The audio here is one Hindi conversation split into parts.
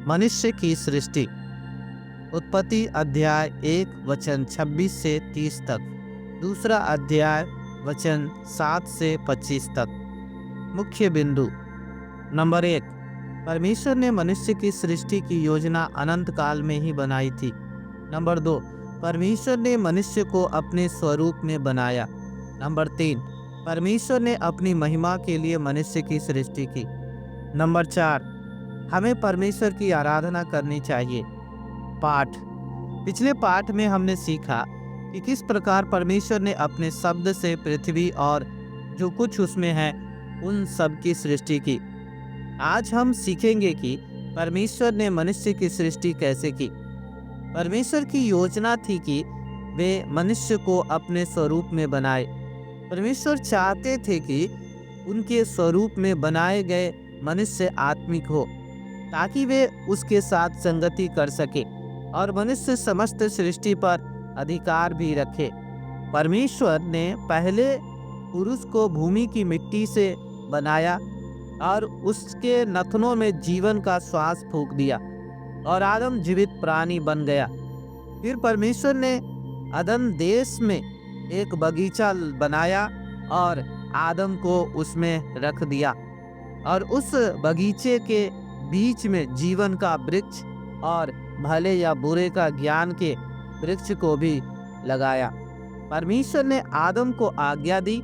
मनुष्य की सृष्टि। उत्पत्ति अध्याय 1 वचन 26 से 30 तक। दूसरा अध्याय वचन 7 से 25 तक। मुख्य बिंदु। नंबर 1, परमेश्वर ने मनुष्य की सृष्टि की योजना अनंत काल में ही बनाई थी। नंबर 2, परमेश्वर ने मनुष्य को अपने स्वरूप में बनाया। नंबर 3, परमेश्वर ने अपनी महिमा के लिए मनुष्य की सृष्टि की। नंबर 4, हमें परमेश्वर की आराधना करनी चाहिए। पाठ। पिछले पाठ में हमने सीखा कि किस प्रकार परमेश्वर ने अपने शब्द से पृथ्वी और जो कुछ उसमें है उन सब की सृष्टि की। आज हम सीखेंगे कि परमेश्वर ने मनुष्य की सृष्टि कैसे की। परमेश्वर की योजना थी कि वे मनुष्य को अपने स्वरूप में बनाए। परमेश्वर चाहते थे कि उनके स्वरूप में बनाए गए मनुष्य आत्मिक हो, ताकि वे उसके साथ संगति कर सके और मनुष्य समस्त सृष्टि पर अधिकार भी रखे। परमेश्वर ने पहले पुरुष को भूमि की मिट्टी से बनाया और उसके नथनों में जीवन का श्वास फूंक दिया और आदम जीवित प्राणी बन गया। फिर परमेश्वर ने अदन देश में एक बगीचा बनाया और आदम को उसमें रख दिया और उस बगीचे के बीच में जीवन का वृक्ष और भले या बुरे का ज्ञान के वृक्ष को भी लगाया। परमेश्वर ने आदम को आज्ञा दी,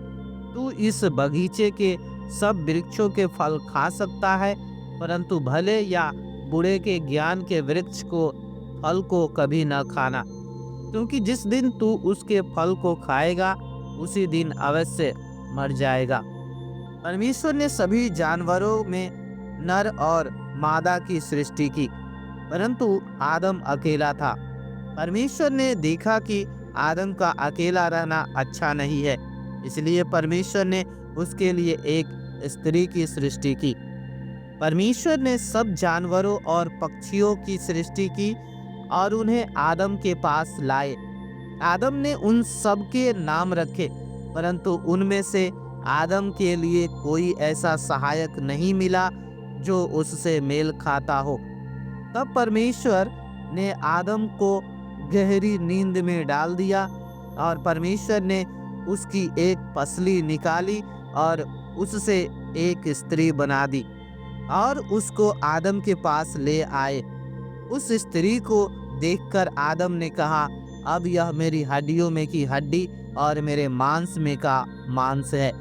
तू इस बगीचे के सब वृक्षों के फल खा सकता है, परंतु भले या बुरे के ज्ञान के वृक्ष को फल को कभी न खाना, क्योंकि जिस दिन तू उसके फल को खाएगा उसी दिन अवश्य मर जाएगा। परमेश्वर ने सभी जानवरों में नर और मादा की सृष्टि की, परंतु आदम अकेला था। परमेश्वर ने देखा कि आदम का अकेला रहना अच्छा नहीं है, इसलिए परमेश्वर ने उसके लिए एक स्त्री की सृष्टि की। परमेश्वर ने सब जानवरों और पक्षियों की सृष्टि की और उन्हें आदम के पास लाए। आदम ने उन सब के नाम रखे, परंतु उनमें से आदम के लिए कोई ऐसा सहायक नहीं मिला जो उससे मेल खाता हो। तब परमेश्वर ने आदम को गहरी नींद में डाल दिया और परमेश्वर ने उसकी एक पसली निकाली और उससे एक स्त्री बना दी और उसको आदम के पास ले आए। उस स्त्री को देखकर आदम ने कहा, अब यह मेरी हड्डियों में की हड्डी और मेरे मांस में का मांस है,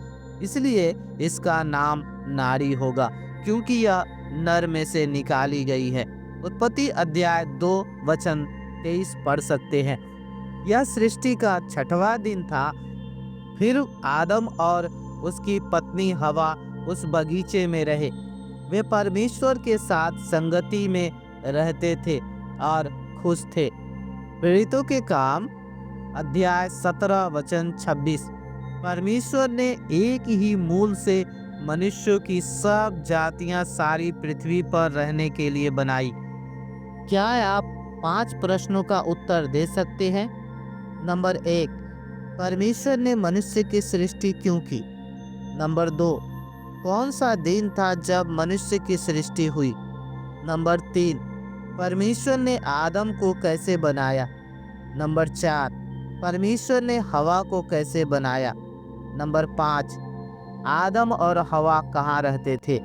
इसलिए इसका नाम नारी होगा, क्योंकि यह नर में से निकाली गई है। उत्पत्ति अध्याय 2 वचन 23 पढ़ सकते हैं। यह सृष्टि का 6वां दिन था। फिर आदम और उसकी पत्नी हवा उस बगीचे में रहे। वे परमेश्वर के साथ संगति में रहते थे और खुश थे। प्रेरितों के काम अध्याय 17 वचन 26। परमेश्वर ने एक ही मूल से मनुष्यों की सब जातियां सारी पृथ्वी पर रहने के लिए बनाई। क्या आप 5 प्रश्नों का उत्तर दे सकते हैं? नंबर 1, परमेश्वर ने मनुष्य की सृष्टि क्यों की? नंबर 2, कौन सा दिन था जब मनुष्य की सृष्टि हुई? नंबर 3, परमेश्वर ने आदम को कैसे बनाया? नंबर 4, परमेश्वर ने हवा को कैसे बनाया? नंबर 5, आदम और हवा कहाँ रहते थे?